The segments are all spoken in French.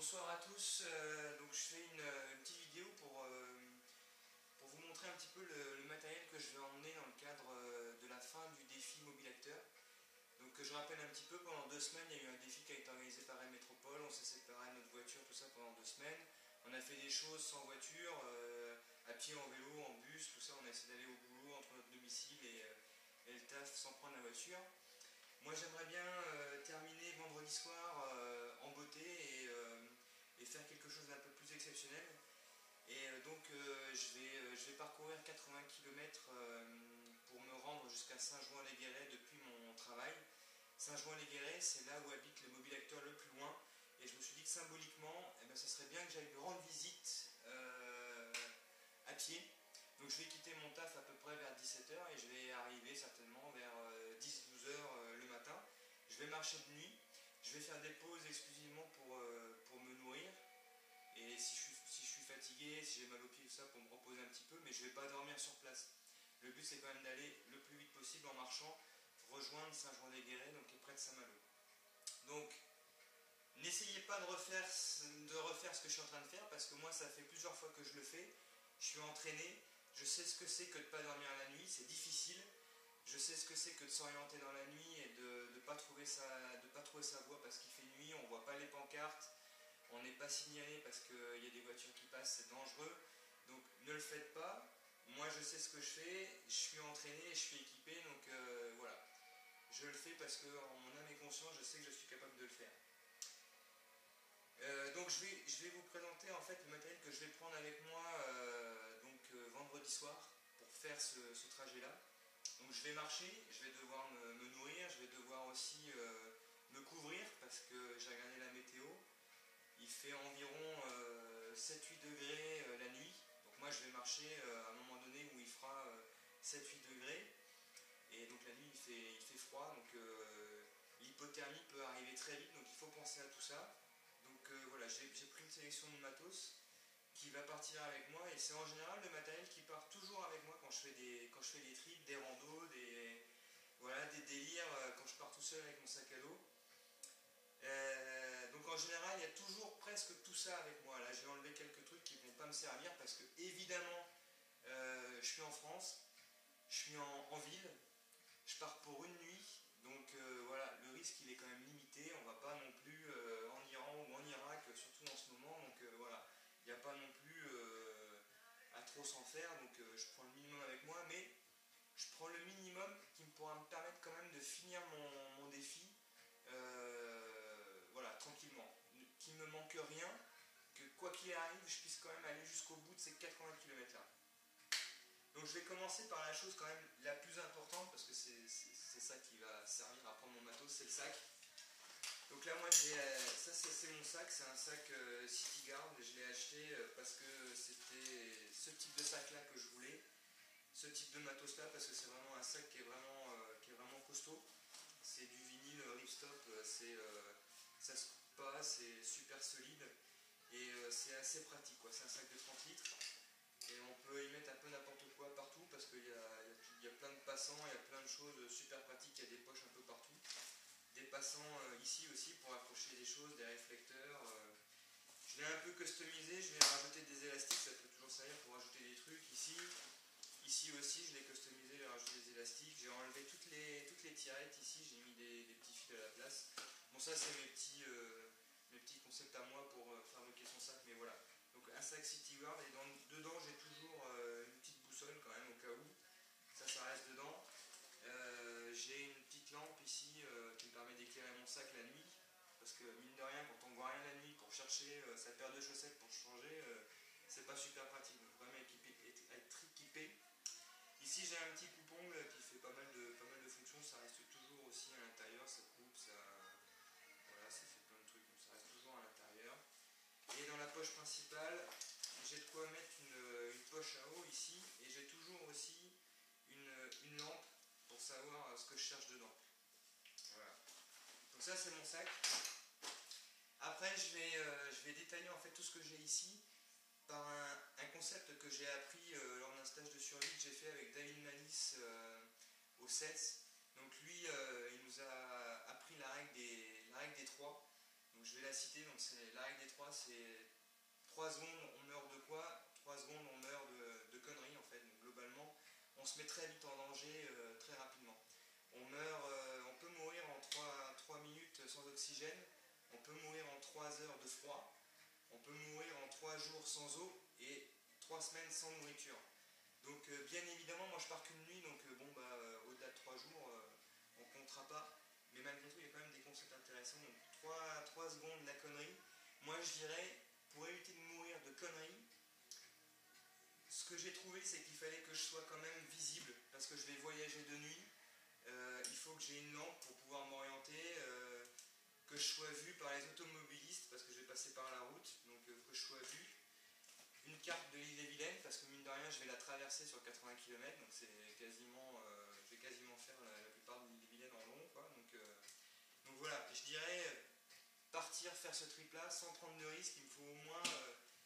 Bonsoir à tous, donc je fais une petite vidéo pour vous montrer un petit peu le matériel que je vais emmener dans le cadre de la fin du défi Mobile Acteur. Donc je rappelle un petit peu, pendant 2 semaines il y a eu un défi qui a été organisé par Rennes Métropole, on s'est séparé de notre voiture, tout ça pendant 2 semaines. On a fait des choses sans voiture, à pied, en vélo, en bus, tout ça, on a essayé d'aller au boulot entre notre domicile et le taf sans prendre la voiture. Moi j'aimerais bien terminer vendredi soir en beauté et faire quelque chose d'un peu plus exceptionnel. Et donc je vais parcourir 80 km pour me rendre jusqu'à Saint-Jouin-les-Guérets depuis mon travail. Saint-Jouin-les-Guérets, c'est là où habite le mobile acteur le plus loin. Et je me suis dit que symboliquement, ça serait bien que j'aille lui rendre visite à pied. Donc je vais quitter mon taf à peu près vers 17 h et je vais arriver certainement vers 10-12 h le matin. Je vais marcher de nuit, je vais faire des pauses exclusivement pour me nourrir. Et si je suis fatigué, si j'ai mal aux pieds, tout ça, pour me reposer un petit peu, mais je ne vais pas dormir sur place. Le but c'est quand même d'aller le plus vite possible en marchant, rejoindre Saint-Jouin-les-Guérets, donc qui est près de Saint-Malo. Donc n'essayez pas de refaire ce que je suis en train de faire, parce que moi ça fait plusieurs fois que je le fais, je suis entraîné, je sais ce que c'est que de ne pas dormir la nuit, c'est difficile, je sais ce que c'est que de s'orienter dans la nuit et de ne pas trouver sa voie parce qu'il fait nuit, on ne voit pas les pancartes, on n'est pas signalé parce qu'il y a des voitures qui passent, c'est dangereux, donc ne le faites pas. Moi je sais ce que je fais, je suis entraîné et je suis équipé, donc voilà, je le fais parce que en mon âme et conscience, je sais que je suis capable de le faire. Donc je vais vous présenter en fait le matériel que je vais prendre avec moi vendredi soir pour faire ce trajet là. Donc je vais marcher, je vais devoir me nourrir, je vais devoir aussi me couvrir parce que j'ai regardé la météo. Il fait environ 7-8 degrés la nuit. Donc moi je vais marcher à un moment donné où il fera 7-8 degrés. Et donc la nuit il fait froid, donc l'hypothermie peut arriver très vite, donc il faut penser à tout ça. Donc voilà, j'ai pris une sélection de matos qui va partir avec moi, et c'est en général le matériel qui part toujours avec moi quand je fais des trips, des randos, des délires, quand je pars tout seul avec mon sac à dos. Donc en général il y a toujours presque tout ça avec moi. Là j'ai enlevé quelques trucs qui ne vont pas me servir parce que évidemment je suis en France, je suis en ville, je pars pour une nuit, donc voilà, le risque il est quand même limité, on va pas non plus en Iran ou en Irak, surtout en ce moment, donc voilà, il n'y a pas non plus à trop s'en faire, donc je prends le minimum avec moi, mais je prends le minimum qui pourra me permettre quand même de finir mon défi, voilà, tranquillement, qu'il ne me manque rien, que quoi qu'il arrive, je puisse quand même aller jusqu'au bout de ces 80 km là. Donc je vais commencer par la chose quand même la plus importante, parce que c'est ça qui va servir à prendre mon matos, c'est le sac. Donc là moi ça c'est mon sac, c'est un sac CityGuard, je l'ai acheté parce que c'était ce type de sac là que je voulais, ce type de matos là, parce que c'est vraiment un sac qui est vraiment costaud. C'est du vinyle ripstop, ça se coupe pas, c'est super solide et c'est assez pratique quoi. C'est un sac de 30 litres. Et on peut y mettre un peu n'importe quoi partout parce qu'il y a plein de passants, il y a plein de choses super pratiques, il y a des poches un peu partout. Des passants ici aussi pour accrocher des choses, des réflecteurs. Je l'ai un peu customisé, je vais rajouter des élastiques, ça peut toujours servir pour rajouter des trucs. Ici aussi je l'ai customisé, j'ai rajouté des élastiques, j'ai enlevé toutes les tirettes ici, j'ai mis des petits fils à la place. Bon ça c'est mes petits concepts à moi pour fabriquer son sac, mais voilà. Donc un sac CityGuard, et dedans j'ai toujours une petite boussole quand même au cas où, ça reste dedans. J'ai une petite lampe ici qui me permet d'éclairer mon sac la nuit, parce que mine de rien quand on ne voit rien la nuit, pour chercher sa paire de chaussettes pour changer, c'est pas super pratique, donc il faut quand même être équipé. Ici j'ai un petit coupe-ongle qui fait pas mal de fonctions, ça reste toujours aussi à l'intérieur, ça coupe, voilà, ça fait plein de trucs, donc ça reste toujours à l'intérieur. Et dans la poche principale, j'ai de quoi mettre une poche à eau ici, et j'ai toujours aussi une lampe pour savoir ce que je cherche dedans. Voilà. Donc ça c'est mon sac. Après je vais détailler en fait tout ce que j'ai ici par un concept que j'ai appris lors d'un stage de survie que j'ai fait avec David Malice au CES. Donc lui il nous a appris la règle des 3. Donc Donc je vais la citer, donc c'est la règle des 3, c'est 3 secondes on meurt de quoi? 3 secondes on meurt de conneries en fait. Donc globalement, on se met très vite en danger très rapidement. On peut mourir en 3 minutes sans oxygène, on peut mourir en 3 heures de froid, on peut mourir en 3 jours sans eau et 3 semaines sans nourriture. Donc bien évidemment, moi je pars qu'une nuit, donc au-delà de 3 jours, on ne comptera pas. Mais malgré tout, il y a quand même des concepts intéressants. Donc 3 secondes la connerie. Moi je dirais, pour éviter de mourir de conneries, ce que j'ai trouvé, c'est qu'il fallait que je sois quand même visible, parce que je vais voyager de nuit. Il faut que j'ai une lampe pour pouvoir m'orienter, que je sois vu par les automobilistes, parce que je vais passer par la route, donc que je sois vu. Une carte de l'île-et-Vilaine, parce que mine de rien, je vais la traverser sur 80 km, donc c'est quasiment, je vais quasiment faire la plupart de l'île-et-Vilaine en long, quoi. Donc voilà, je dirais partir faire ce trip-là sans prendre de risque. Il me faut au moins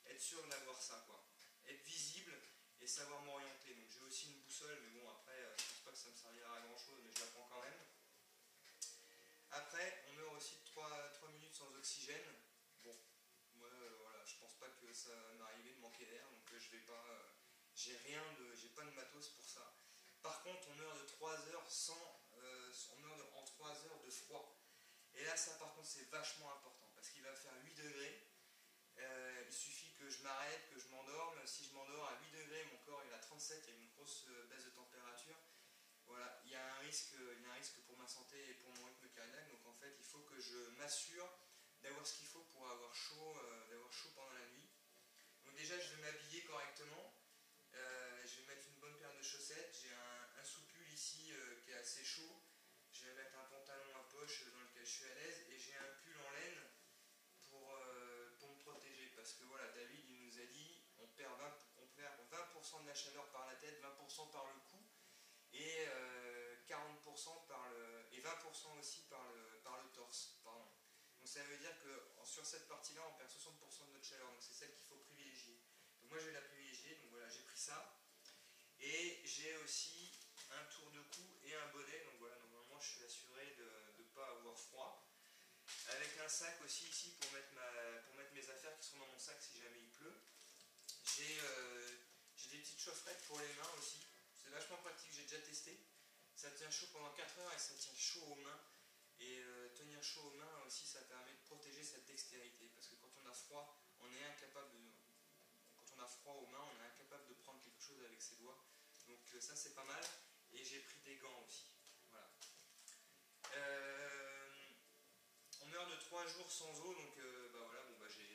être sûr d'avoir ça, quoi. Être visible et savoir m'orienter. Donc j'ai aussi une boussole, mais bon, après, je pense pas que ça me servira à grand chose, mais je la prends quand même. Après, on meurt aussi de 3 minutes sans oxygène. Bon, moi, voilà, je pense pas que ça m'arrive de manquer d'air, donc je vais pas. J'ai pas de matos pour ça. Par contre, on meurt de 3 heures on meurt en 3 heures de froid. Et là, ça, par contre, c'est vachement important, parce qu'il va faire 8 degrés. Il suffit que je m'arrête, que je m'endorme. Si je m'endors à 8 degrés, mon corps il est à 37, il y a une grosse baisse de température. Voilà, il y a un risque pour ma santé et pour mon rythme cardiaque. Donc en fait, il faut que je m'assure d'avoir ce qu'il faut pour avoir chaud pendant la nuit. Donc déjà, je vais m'habiller correctement. Je vais mettre une bonne paire de chaussettes. J'ai un soupul ici qui est assez chaud. Je vais mettre un pantalon à poche dans lequel je suis à l'aise. Et j'ai un pull en laine pour me protéger. Parce que voilà, David il nous a dit on perd 20% de la chaleur par la tête, 20% par le cou. Et 40% et 20% aussi par le torse. Pardon. Donc ça veut dire que sur cette partie-là, on perd 60% de notre chaleur. Donc c'est celle qu'il faut privilégier. Donc moi je vais la privilégier. Donc voilà, j'ai pris ça. Et j'ai aussi un tour de cou et un bonnet. Donc voilà, normalement je suis assuré de ne pas avoir froid. Avec un sac aussi ici pour mettre mes affaires qui seront dans mon sac si jamais il pleut. J'ai des petites chaufferettes pour les mains aussi. C'est vachement pratique, j'ai déjà testé. Ça tient chaud pendant 4 heures et ça tient chaud aux mains. Et tenir chaud aux mains aussi, ça permet de protéger cette dextérité. Parce que quand on a froid, quand on a froid aux mains, on est incapable de prendre quelque chose avec ses doigts. Donc ça c'est pas mal. Et j'ai pris des gants aussi. Voilà. On meurt de 3 jours sans eau, donc voilà,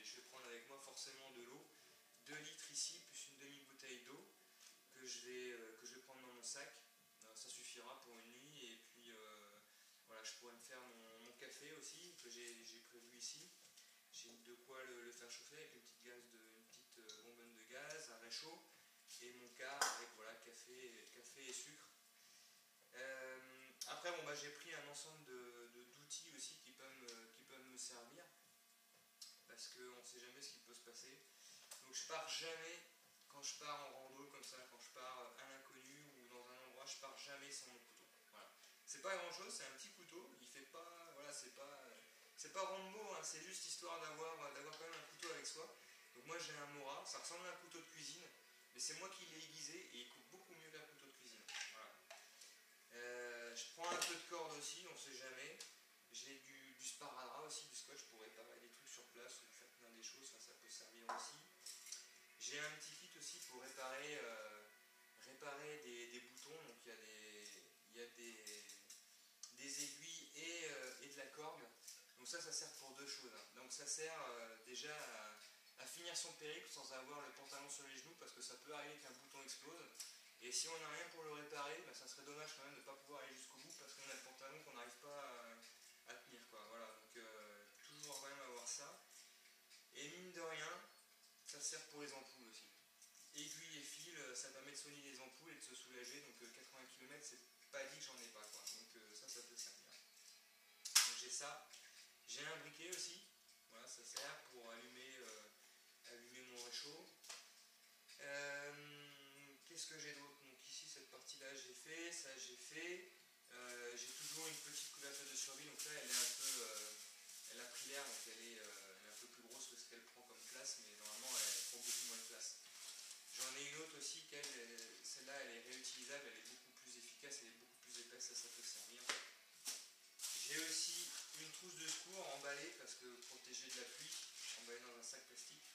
je vais prendre avec moi forcément de l'eau. 2 litres ici, plus une demi-bouteille d'eau que je vais prendre dans mon sac. Ça suffira pour une nuit. Et puis voilà, je pourrais me faire mon café aussi, que j'ai prévu ici. J'ai de quoi le faire chauffer avec une petite bonbonne de gaz, un réchaud. Et mon quart avec voilà, café et sucre. Après, j'ai pris un ensemble d'outils aussi qui peuvent me servir. Parce qu'on ne sait jamais ce qui peut se passer. Donc je pars jamais, quand je pars en rando comme ça, quand je pars à l'inconnu ou dans un endroit, je pars jamais sans mon couteau. Voilà. C'est pas grand chose, c'est un petit couteau, il fait pas, voilà, c'est pas Rambo, hein, c'est juste histoire d'avoir quand même un couteau avec soi. Donc moi j'ai un Mora, ça ressemble à un couteau de cuisine, mais c'est moi qui l'ai aiguisé et il coupe beaucoup mieux qu'un couteau de cuisine. Voilà. Je prends un peu de corde aussi, on sait jamais. J'ai du sparadrap aussi, du scotch pour réparer des trucs sur place ou faire plein des choses, ça peut servir aussi. J'ai un petit kit aussi pour réparer des boutons, donc il y a des aiguilles et de la corde. Donc ça sert pour 2 choses. Donc ça sert déjà à finir son périple sans avoir le pantalon sur les genoux, parce que ça peut arriver qu'un bouton explose. Et si on n'a rien pour le réparer, ça serait dommage quand même de ne pas pouvoir aller jusqu'au bout parce qu'on a le pantalon qu'on n'arrive pas à tenir, quoi. Voilà, donc toujours quand même avoir ça. Et mine de rien, ça sert pour les ampoules aussi. Aiguille et fil, ça permet de soigner les ampoules et de se soulager. Donc 80 km, c'est pas dit que j'en ai pas, quoi. Donc ça peut servir. Donc j'ai ça. J'ai un briquet aussi. Voilà, ça sert pour allumer mon réchaud. Qu'est-ce que j'ai d'autre? Donc ici, cette partie-là, j'ai fait. Ça, j'ai fait. J'ai toujours une petite couverture de survie. Donc là, elle a pris claire, donc elle est un peu plus grosse que ce qu'elle prend comme classe, mais normalement elle prend beaucoup moins de place. J'en ai une autre aussi, celle-là elle est réutilisable, elle est beaucoup plus efficace, elle est beaucoup plus épaisse, ça peut servir. J'ai aussi une trousse de secours emballée, parce que protégée de la pluie, emballée dans un sac plastique.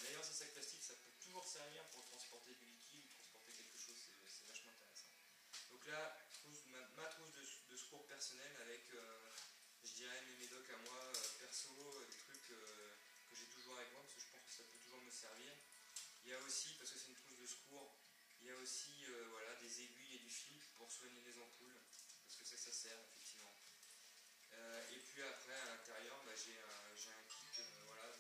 D'ailleurs ces sacs plastiques ça peut toujours servir pour transporter du liquide, transporter quelque chose, c'est vachement intéressant. Donc là, ma trousse de secours personnel avec, je dirais, mes médocs à moi, perso, des trucs que j'ai toujours avec moi, parce que je pense que ça peut toujours me servir. Il y a aussi, parce que c'est une trousse de secours, il y a aussi voilà, des aiguilles et du fil pour soigner les ampoules, parce que ça sert effectivement. Et puis après, à l'intérieur, j'ai un kit, voilà,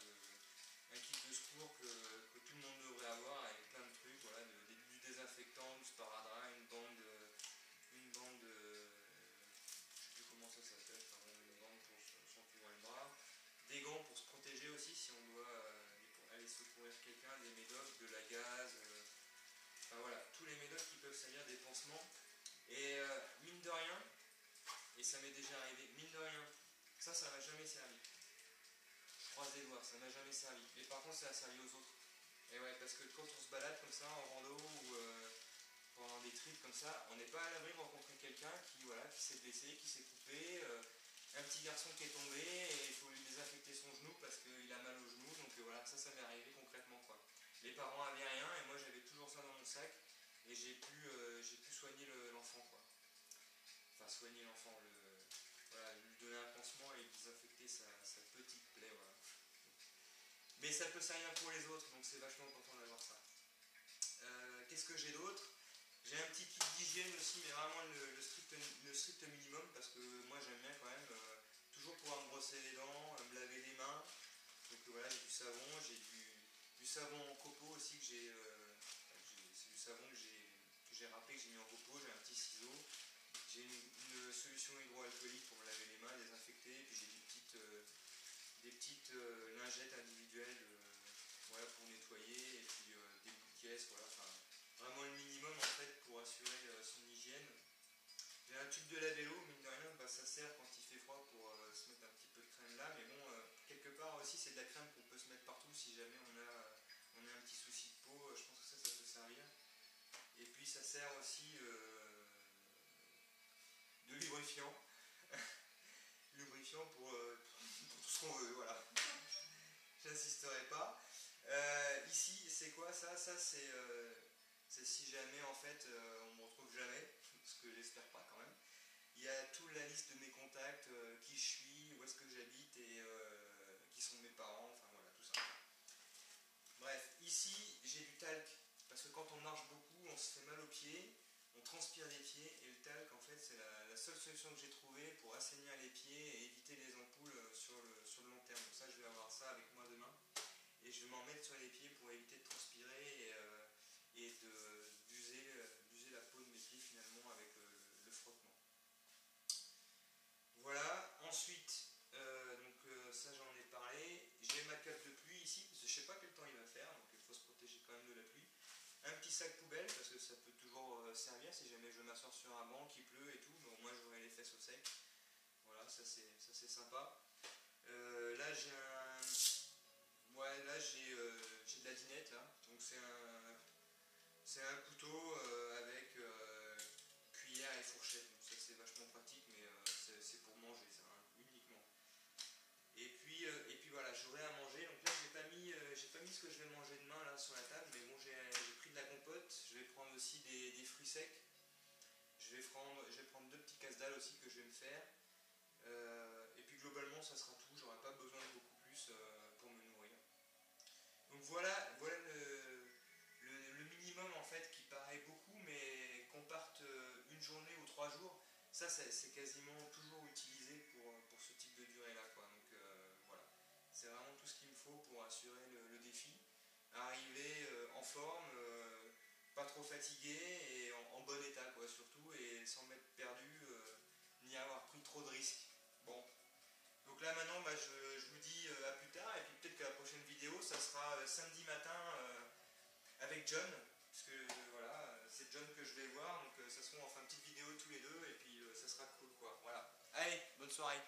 un kit de secours que tout le monde devrait avoir, avec plein de trucs, voilà, du désinfectant, du sparadrap, une bande, je sais plus comment ça s'appelle, enfin bon, une bande pour s'entourer le bras, des gants pour se protéger aussi si on doit aller secourir quelqu'un, des médocs, de la gaz, enfin voilà, tous les médocs qui peuvent servir, des pansements. Et mine de rien, et ça m'est déjà arrivé, mine de rien, ça m'a jamais servi. Je croise les doigts, ça m'a jamais servi. Mais par contre, ça a servi aux autres. Et ouais, parce que quand on se balade comme ça en rando ou pendant des trips comme ça, on n'est pas à l'abri de rencontrer quelqu'un qui, voilà, qui s'est blessé, qui s'est coupé, un petit garçon qui est tombé et il faut lui désinfecter son genou parce qu'il a mal au genou. Donc voilà, ça m'est arrivé concrètement quoi. Les parents avaient rien et moi j'avais toujours ça dans mon sac et j'ai pu soigner l'enfant quoi. Enfin soigner l'enfant, voilà, lui donner un pansement et lui désinfecter sa petite plaie. Voilà. Mais ça peut servir pour les autres, donc c'est vachement important d'avoir ça. Qu'est-ce que j'ai d'autre? J'ai un petit kit d'hygiène aussi, mais vraiment le strict minimum, parce que moi j'aime bien quand même toujours pouvoir me brosser les dents, me laver les mains. Donc voilà, j'ai du savon, j'ai du savon en copeaux aussi, c'est du savon que j'ai râpé, que j'ai mis en copeaux, j'ai un petit ciseau. J'ai une solution hydroalcoolique pour me laver les mains, désinfecter, et puis j'ai des petites lingettes individuelles voilà, pour nettoyer, et puis des bouts de caisse, voilà, enfin, vraiment le minimum en fait pour assurer son hygiène. J'ai un tube de labello, mine de rien, ça sert quand il fait froid pour se mettre un petit peu de crème là, mais bon, quelque part aussi c'est de la crème qu'on peut se mettre partout si jamais on a un petit souci de peau, je pense que ça peut servir. Et puis ça sert aussi de lubrifiant. Lubrifiant pour tout ce qu'on veut, voilà. J'insisterai pas. Ici, c'est quoi ça? Ça, c'est si jamais, en fait, on me retrouve jamais, ce que j'espère pas quand même. Il y a toute la liste de mes contacts, qui je suis, où est-ce que j'habite et qui sont mes parents, enfin voilà, tout ça. Bref, ici, j'ai du talc, parce que quand on marche beaucoup, on se fait mal aux pieds. On transpire les pieds et le talc en fait c'est la seule solution que j'ai trouvée pour assainir les pieds et éviter les ampoules sur le long terme. Donc ça je vais avoir ça avec moi demain et je vais m'en mettre sur les pieds pour éviter de transpirer et d'user la peau de mes pieds finalement avec le frottement. Voilà, ensuite ça j'en ai parlé. J'ai ma cape de pluie ici parce que je ne sais pas quel temps il va faire donc il faut se protéger quand même de la pluie. Un petit sac poubelle parce que ça peut toujours servir si jamais je veux m'asseoir sur un banc qui pleut et tout, mais au moins j'aurai les fesses au sec. Voilà, ça c'est sympa. Là j'ai j'ai de la dinette là, donc c'est un couteau avec cuillère et fourchette. Donc ça c'est vachement pratique, mais c'est pour manger ça, hein, uniquement. Et puis voilà, j'aurai à manger. Donc là, j'ai pas mis ce que je vais manger demain là sur la table, mais bon, j'ai pris de la compote. Je vais prendre aussi des fruits secs. Je vais prendre 2 petits casse-dalles aussi que je vais me faire. Et puis globalement, ça sera tout. J'aurai pas besoin de beaucoup plus pour me nourrir. Donc voilà le minimum en fait qui paraît beaucoup, mais qu'on parte une journée ou 3 jours. Ça, c'est quasiment toujours utilisé pour ce type de durée-là, quoi. Donc voilà, c'est vraiment tout ce qu'il me faut pour assurer le défi. Arriver en forme, pas trop fatigué et en bon état, quoi, surtout, et sans m'être perdu, ni avoir pris trop de risques. Bon, donc là maintenant, je vous dis à plus tard, et puis peut-être que la prochaine vidéo, ça sera samedi matin avec John. Parce que voilà, c'est John que je vais voir, donc ça sera enfin une petite vidéo tous les deux, et puis ça sera cool quoi. Voilà. Allez, bonne soirée.